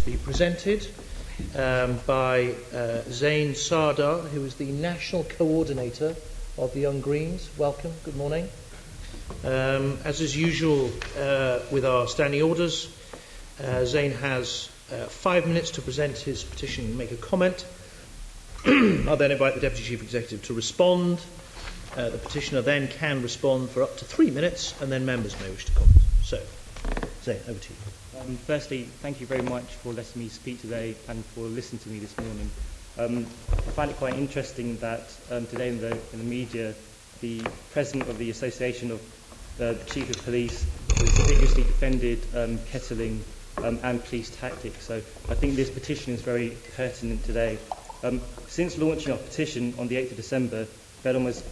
be presented by Zain Sardar, who is the National Coordinator of the Young Greens. Welcome, good morning. As is usual with our standing orders, Zain has 5 minutes to present his petition and make a comment. I'll then invite the Deputy Chief Executive to respond. The petitioner then can respond for up to 3 minutes, and then members may wish to comment. So, Zain, over to you. Firstly, thank you very much for letting me speak today and for listening to me this morning. I find it quite interesting that today in the media, the President of the Association of the Chief of Police has vigorously defended Kettling and police tactics. So I think this petition is very pertinent today. Since launching our petition on the 8th of December, we had almost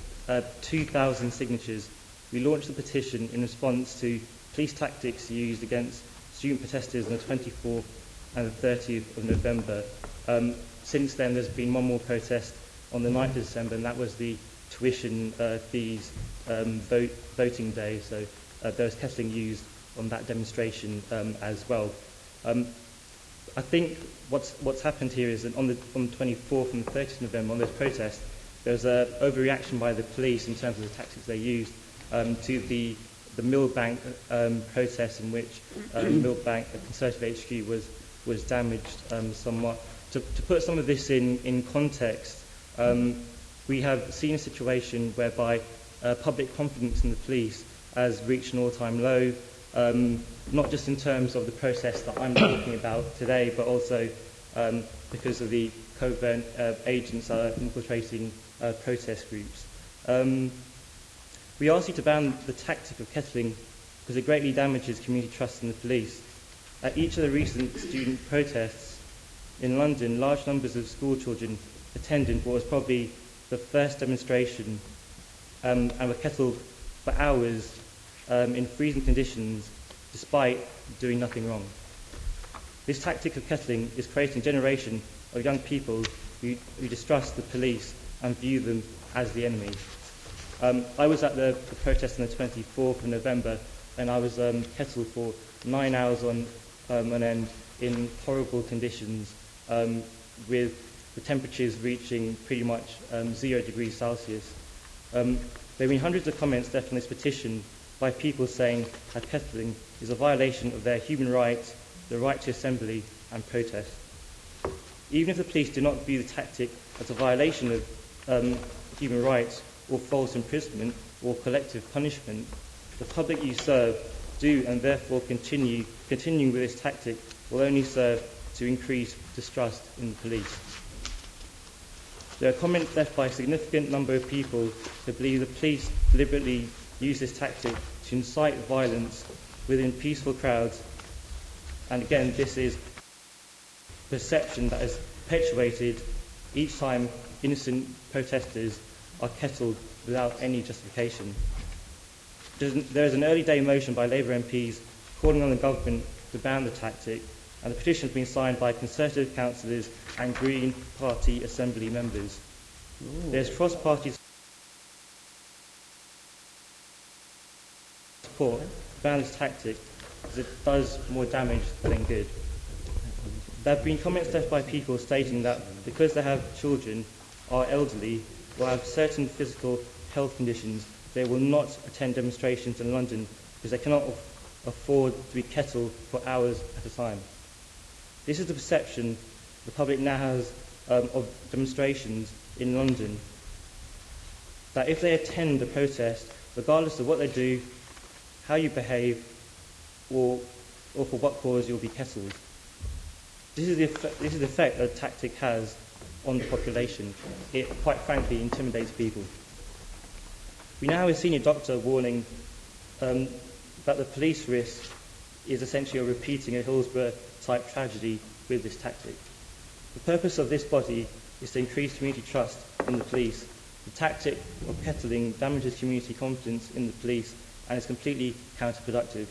2,000 signatures. We launched the petition in response to police tactics used against student protesters on the 24th and the 30th of November. Since then, there's been one more protest on the 9th of December, and that was the tuition fees voting day. So there was Kettling used on that demonstration as well. I think what's happened here is that on the 24th and the 30th of November, on those protests, there was an overreaction by the police in terms of the tactics they used to the Millbank protest, in which Millbank, a Conservative HQ, was damaged somewhat. To put some of this in context, we have seen a situation whereby public confidence in the police has reached an all-time low, not just in terms of the process that I'm talking about today, but also because of the covert agents that are infiltrating protest groups. We ask you to ban the tactic of Kettling because it greatly damages community trust in the police. At each of the recent student protests in London, large numbers of school children attended what was probably the first demonstration and were kettled for hours in freezing conditions despite doing nothing wrong. This tactic of Kettling is creating a generation of young people who distrust the police and view them as the enemy. I was at the protest on the 24th of November, and I was kettled for 9 hours on end in horrible conditions, with the temperatures reaching pretty much 0 degrees Celsius. There have been hundreds of comments left on this petition by people saying that Kettling is a violation of their human rights, the right to assembly and protest. Even if the police do not view the tactic as a violation of human rights or false imprisonment or collective punishment, the public you serve do, and therefore continuing with this tactic will only serve to increase distrust in the police. There are comments left by a significant number of people who believe the police deliberately use this tactic to incite violence within peaceful crowds, and again, this is perception that is perpetuated each time innocent protesters are kettled without any justification. There is an early day motion by Labour MPs calling on the government to ban the tactic, and the petition has been signed by Conservative councillors and Green Party Assembly members. There is cross-party support to ban this tactic because it does more damage than good. There have been comments left by people stating that because they have children, are elderly, or have certain physical health conditions, they will not attend demonstrations in London because they cannot afford to be kettled for hours at a time. This is the perception the public now has of demonstrations in London, that if they attend a protest, regardless of what they do, how you behave, or for what cause, you'll be kettled. This is the effect that the tactic has on the population. It, quite frankly, intimidates people. We now have a senior doctor warning that the police risk is essentially repeating a Hillsborough-type tragedy with this tactic. The purpose of this body is to increase community trust in the police. The tactic of Kettling damages community confidence in the police and is completely counterproductive.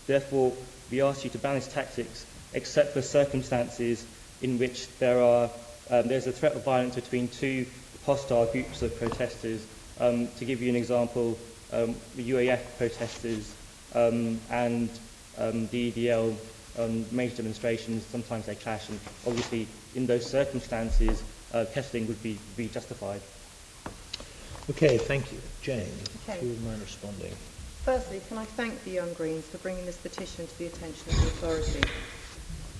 Therefore, we ask you to ban these tactics except for circumstances in which there's a threat of violence between two hostile groups of protesters. To give you an example, the UAF protesters and the EDL major demonstrations. Sometimes they clash, and obviously in those circumstances, Kettling would be justified. Okay, thank you. Jane, Okay. if you would mind responding. Firstly, can I thank the Young Greens for bringing this petition to the attention of the authority.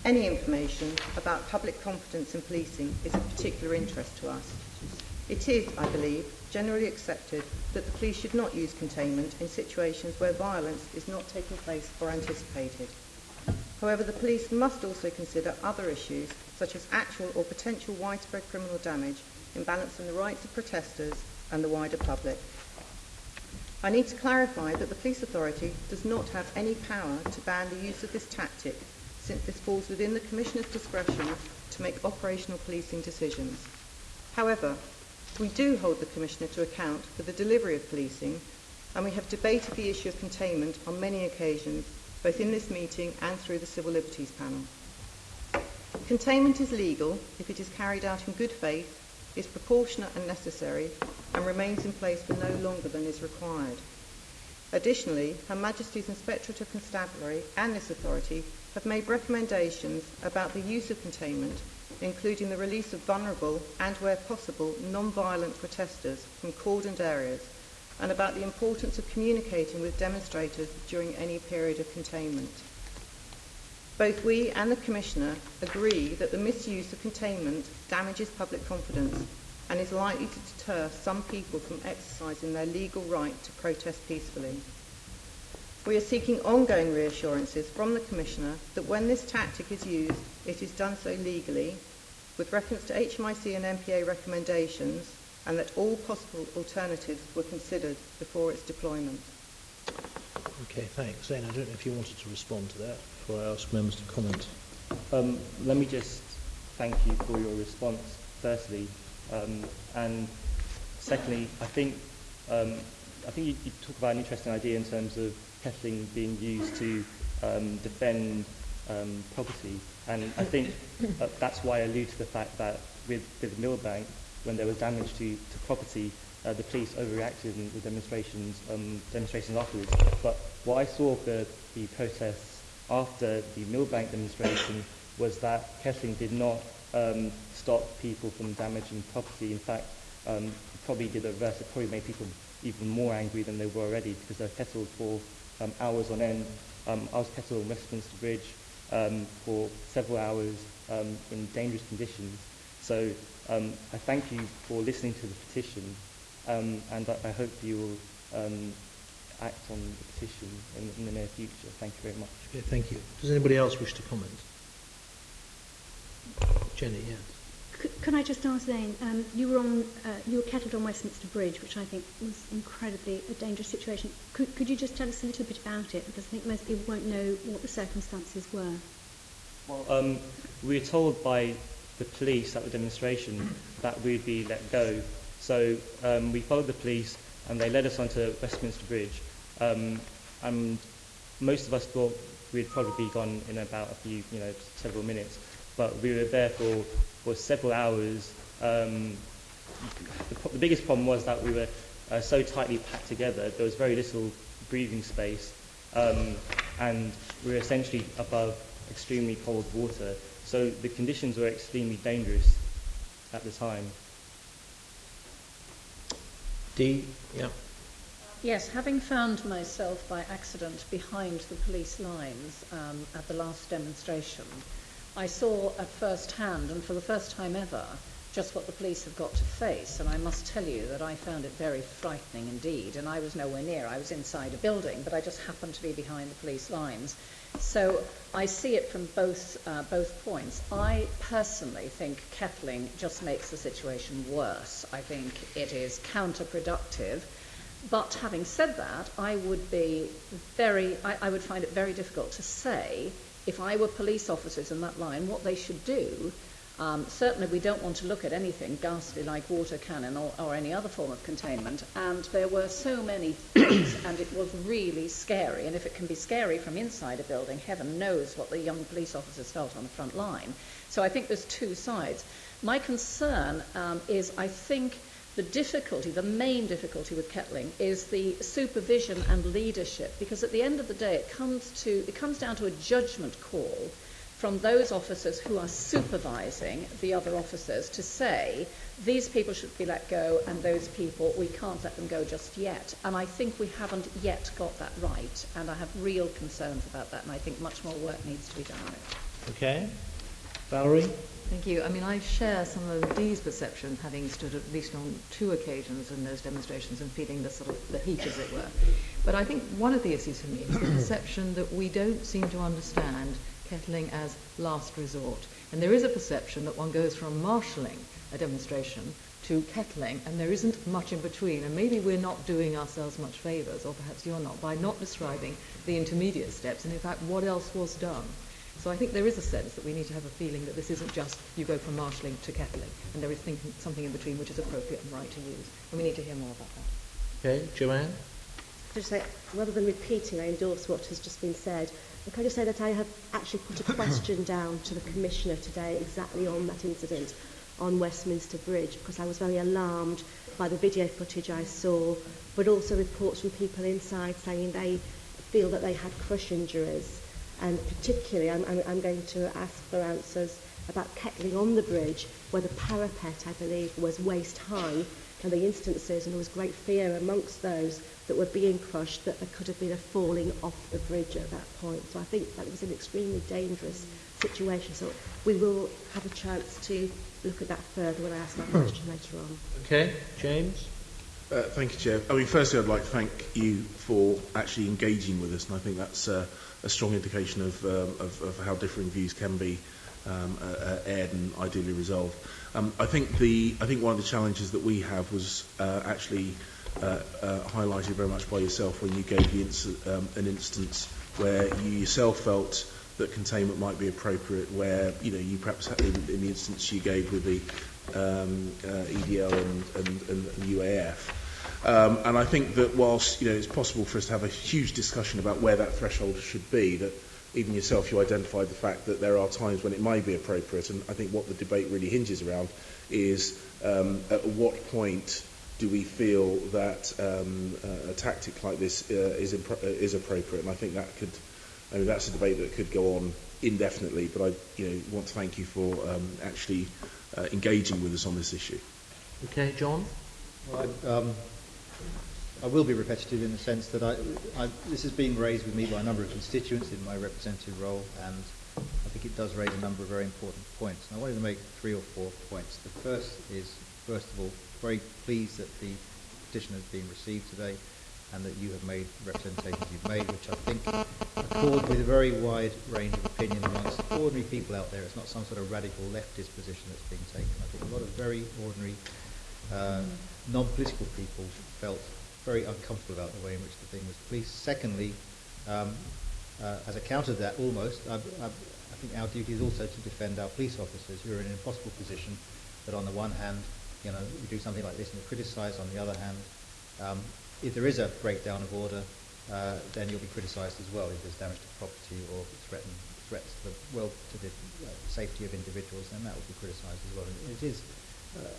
Any information about public confidence in policing is of particular interest to us. It is, I believe, generally accepted that the police should not use containment in situations where violence is not taking place or anticipated. However, the police must also consider other issues, such as actual or potential widespread criminal damage, in balancing the rights of protesters and the wider public. I need to clarify that the police authority does not have any power to ban the use of this tactic, since this falls within the Commissioner's discretion to make operational policing decisions. However, we do hold the Commissioner to account for the delivery of policing, and we have debated the issue of containment on many occasions, both in this meeting and through the Civil Liberties Panel. Containment is legal if it is carried out in good faith, is proportionate and necessary, and remains in place for no longer than is required. Additionally, Her Majesty's Inspectorate of Constabulary and this authority have made recommendations about the use of containment, including the release of vulnerable and, where possible, non-violent protesters from cordoned areas, and about the importance of communicating with demonstrators during any period of containment. Both we and the Commissioner agree that the misuse of containment damages public confidence and is likely to deter some people from exercising their legal right to protest peacefully. We are seeking ongoing reassurances from the Commissioner that when this tactic is used, it is done so legally, with reference to HMIC and MPA recommendations, and that all possible alternatives were considered before its deployment. Okay, thanks. Zane, I don't know if you wanted to respond to that before I ask members to comment. Let me just thank you for your response, firstly. And secondly, I think you talk about an interesting idea in terms of Kettling being used to defend property. And I think that's why I allude to the fact that with Millbank, when there was damage to property, the police overreacted with demonstrations afterwards. But what I saw of the protests after the Millbank demonstration was that Kettling did not stop people from damaging property. In fact, it probably did the reverse. It probably made people even more angry than they were already, because they were kettled for hours on end. I was kettled on Westminster Bridge for several hours in dangerous conditions. So I thank you for listening to the petition, and I hope you will act on the petition in the near future. Thank you very much. Okay, thank you. Does anybody else wish to comment? Jenny, yes. Can I just ask Zane, you were kettled on Westminster Bridge, which I think was incredibly a dangerous situation. Could you just tell us a little bit about it? Because I think most people won't know what the circumstances were. Well, we were told by the police at the demonstration that we'd be let go. So we followed the police, and they led us onto Westminster Bridge. And most of us thought we'd probably be gone in about several minutes. But we were there for several hours. The biggest problem was that we were so tightly packed together. There was very little breathing space, and we were essentially above extremely cold water. So the conditions were extremely dangerous at the time. Dee, yeah. Yes, having found myself by accident behind the police lines at the last demonstration, I saw at first hand, and for the first time ever, just what the police have got to face. And I must tell you that I found it very frightening indeed. And I was nowhere near. I was inside a building, but I just happened to be behind the police lines. So I see it from both points. I personally think Kettling just makes the situation worse. I think it is counterproductive. But having said that, I would find it very difficult to say, if I were police officers in that line, what they should do. Certainly we don't want to look at anything ghastly like water cannon or any other form of containment, and there were so many things, and it was really scary. And if it can be scary from inside a building, heaven knows what the young police officers felt on the front line. So I think there's two sides. My concern is, I think The difficulty, the main difficulty with Kettling is the supervision and leadership, because at the end of the day it comes down to a judgment call from those officers who are supervising the other officers to say these people should be let go and those people we can't let them go just yet. And I think we haven't yet got that right, and I have real concerns about that, and I think much more work needs to be done on it. Okay. Valerie? Thank you. I mean, I share some of Dee's perception, having stood at least on 2 occasions in those demonstrations and feeling the sort of the heat, as it were. But I think one of the issues for me is the perception that we don't seem to understand Kettling as last resort. And there is a perception that one goes from marshalling a demonstration to Kettling, and there isn't much in between. And maybe we're not doing ourselves much favours, or perhaps you're not, by not describing the intermediate steps and, in fact, what else was done. So I think there is a sense that we need to have a feeling that this isn't just you go from marshalling to Kettling, and there is something in between which is appropriate and right to use. And we need to hear more about that. Okay. Joanne? Just say, rather than repeating, I endorse what has just been said. And can I just say that I have actually put a question down to the Commissioner today exactly on that incident on Westminster Bridge, because I was very alarmed by the video footage I saw, but also reports from people inside saying they feel that they had crush injuries. And particularly, I'm going to ask for answers about Kettling on the bridge, where the parapet, I believe, was waist high, and the instances, and there was great fear amongst those that were being crushed that there could have been a falling off the bridge at that point. So I think that was an extremely dangerous situation. So we will have a chance to look at that further when I ask my question later on. Okay. James? Thank you, Chair. I mean, firstly, I'd like to thank you for actually engaging with us, and I think that's a strong indication of how differing views can be aired and ideally resolved. I think one of the challenges that we have was actually highlighted very much by yourself when you gave an instance where you yourself felt that containment might be appropriate, where you perhaps in the instance you gave with the EDL and UAF. And I think that whilst it's possible for us to have a huge discussion about where that threshold should be, that even yourself you identified the fact that there are times when it may be appropriate, and I think what the debate really hinges around is at what point do we feel that a tactic like this is appropriate, and I think that's a debate that could go on indefinitely, but I want to thank you for actually engaging with us on this issue. Okay, John? Well, I will be repetitive in the sense that this has been raised with me by a number of constituents in my representative role, and I think it does raise a number of very important points. And I wanted to make 3 or 4 points. The first is, first of all, very pleased that the petition has been received today and that you have made representations you've made, which I think accord with a very wide range of opinion amongst ordinary people out there. It's not some sort of radical leftist position that's being taken. I think a lot of very ordinary non-political people felt very uncomfortable about the way in which the thing was policed. Secondly, as a counter to that almost, I think our duty is also to defend our police officers who are in an impossible position that on the one hand, you do something like this and you're criticised, on the other hand, if there is a breakdown of order, then you'll be criticised as well if there's damage to property or threats to the safety of individuals, then that will be criticised as well. And it is,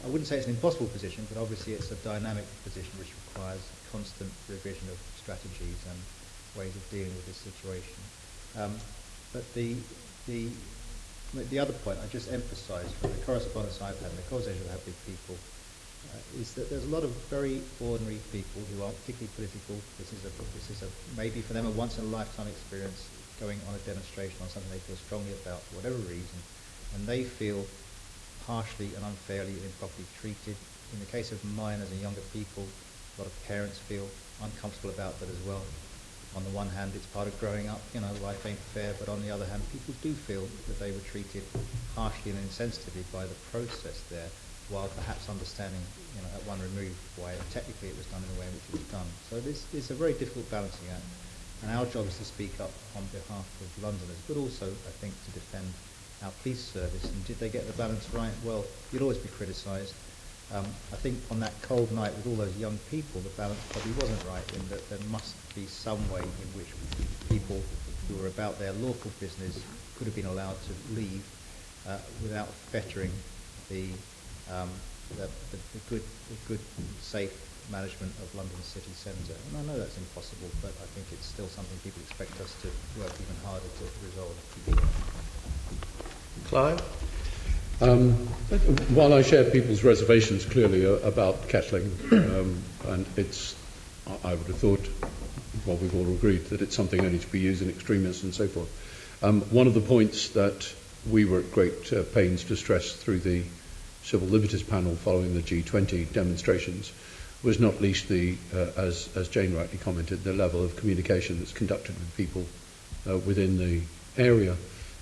I wouldn't say it's an impossible position, but obviously it's a dynamic position which requires constant revision of strategies and ways of dealing with this situation. But the other point I just emphasised from the correspondence I've had and the conversations I've had with people is that there's a lot of very ordinary people who aren't particularly political. This is maybe for them a once in a lifetime experience going on a demonstration on something they feel strongly about for whatever reason, and they feel harshly and unfairly and improperly treated. In the case of minors and younger people, a lot of parents feel uncomfortable about that as well. On the one hand, it's part of growing up, life ain't fair, but on the other hand, people do feel that they were treated harshly and insensitively by the process there, while perhaps understanding, at one remove why technically it was done in the way in which it was done. So this is a very difficult balancing act, and our job is to speak up on behalf of Londoners, but also, I think, to defend our police service. And did they get the balance right? Well, you'll always be criticised. I think on that cold night with all those young people, the balance probably wasn't right, in that there must be some way in which people who were about their lawful business could have been allowed to leave without fettering the the good, safe management of London city centre. And I know that's impossible, but I think it's still something people expect us to work even harder to resolve. Clive? While I share people's reservations clearly about Kettling, and I would have thought, well, we've all agreed that it's something only to be used in extremis and so forth. One of the points that we were at great pains to stress through the Civil Liberties panel following the G20 demonstrations was not least as Jane rightly commented, the level of communication that's conducted with people within the area.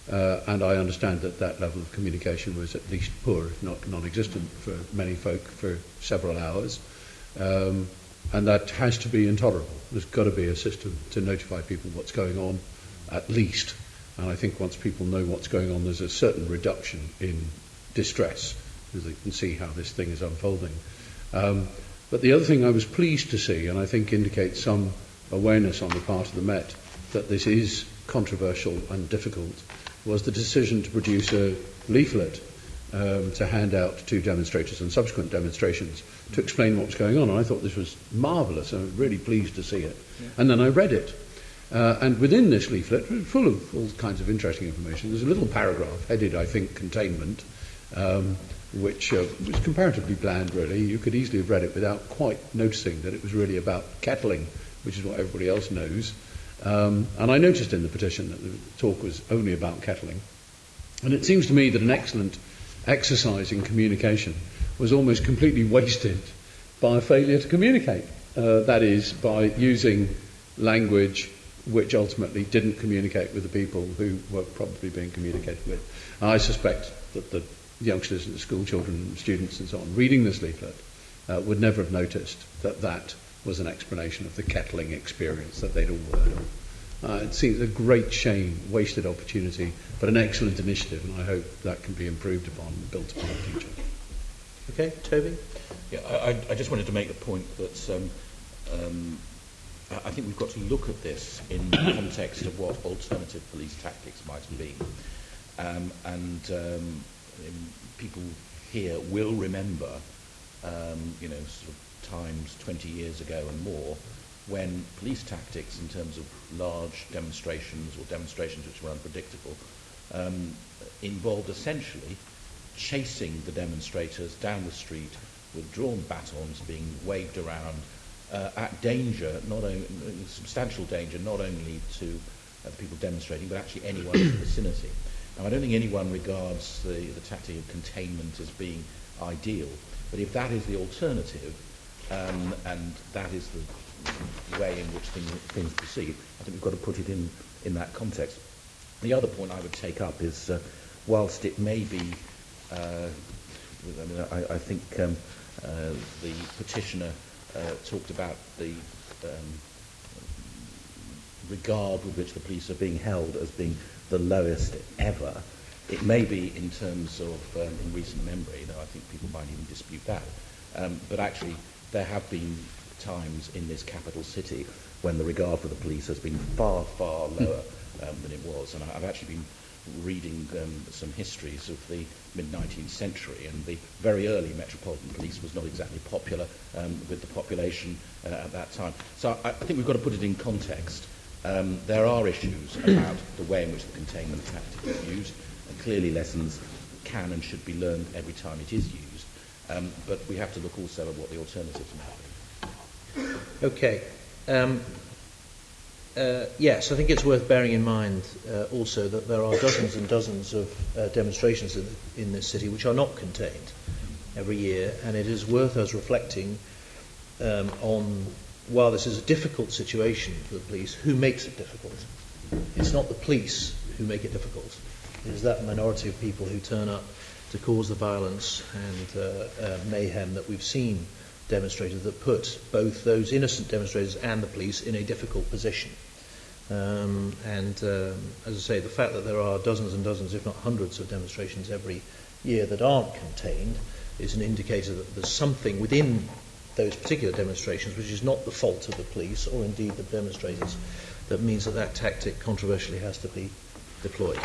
And I understand that level of communication was at least poor, if not non-existent, for many folk for several hours. And that has to be intolerable. There's got to be a system to notify people what's going on, at least. And I think once people know what's going on, there's a certain reduction in distress, as they can see how this thing is unfolding. But the other thing I was pleased to see, and I think indicates some awareness on the part of the Met that this is controversial and difficult, was the decision to produce a leaflet to hand out to demonstrators and subsequent demonstrations to explain what was going on. And I thought this was marvellous. I was really pleased to see it. Yeah. And then I read it. And within this leaflet, full of all kinds of interesting information, there's a little paragraph headed, I think, containment, which was comparatively bland, really. You could easily have read it without quite noticing that it was really about Kettling, which is what everybody else knows. And I noticed in the petition that the talk was only about Kettling. And it seems to me that an excellent exercise in communication was almost completely wasted by a failure to communicate. That is, by using language which ultimately didn't communicate with the people who were probably being communicated with. And I suspect that the youngsters and the school children and students and so on reading this leaflet would never have noticed that that was an explanation of the Kettling experience that they'd all heard of. It seems a great shame, wasted opportunity, but an excellent initiative, and I hope that can be improved upon and built upon in the future. Okay, Toby? Yeah, I just wanted to make the point that I think we've got to look at this in the context of what alternative police tactics might be. People here will remember, sort of times 20 years ago and more, when police tactics in terms of large demonstrations or demonstrations which were unpredictable involved essentially chasing the demonstrators down the street with drawn batons being waved around at danger, substantial danger, not only to the people demonstrating, but actually anyone in the vicinity. Now, I don't think anyone regards the tactic of containment as being ideal, but if that is the alternative, and that is the way in which things proceed, I think we've got to put it in that context. The other point I would take up is, whilst it may be, I think the petitioner talked about the regard with which the police are being held as being the lowest ever. It may be in terms of in recent memory, though I think people might even dispute that. But actually, there have been times in this capital city when the regard for the police has been far, far lower than it was. And I've actually been reading some histories of the mid-19th century, and the very early Metropolitan Police was not exactly popular with the population at that time. So I think we've got to put it in context. There are issues about the way in which the containment tactic is used, and clearly lessons can and should be learned every time it is used. But we have to look also at what the alternatives might be. Okay. Yes, I think it's worth bearing in mind also that there are dozens and dozens of demonstrations in this city which are not contained every year, and it is worth us reflecting on, while this is a difficult situation for the police, who makes it difficult. It's not the police who make it difficult. It is that minority of people who turn up to cause the violence and mayhem that we've seen demonstrated, that put both those innocent demonstrators and the police in a difficult position. As I say, the fact that there are dozens and dozens, if not hundreds, of demonstrations every year that aren't contained is an indicator that there's something within those particular demonstrations which is not the fault of the police or indeed the demonstrators, that means that tactic controversially has to be deployed.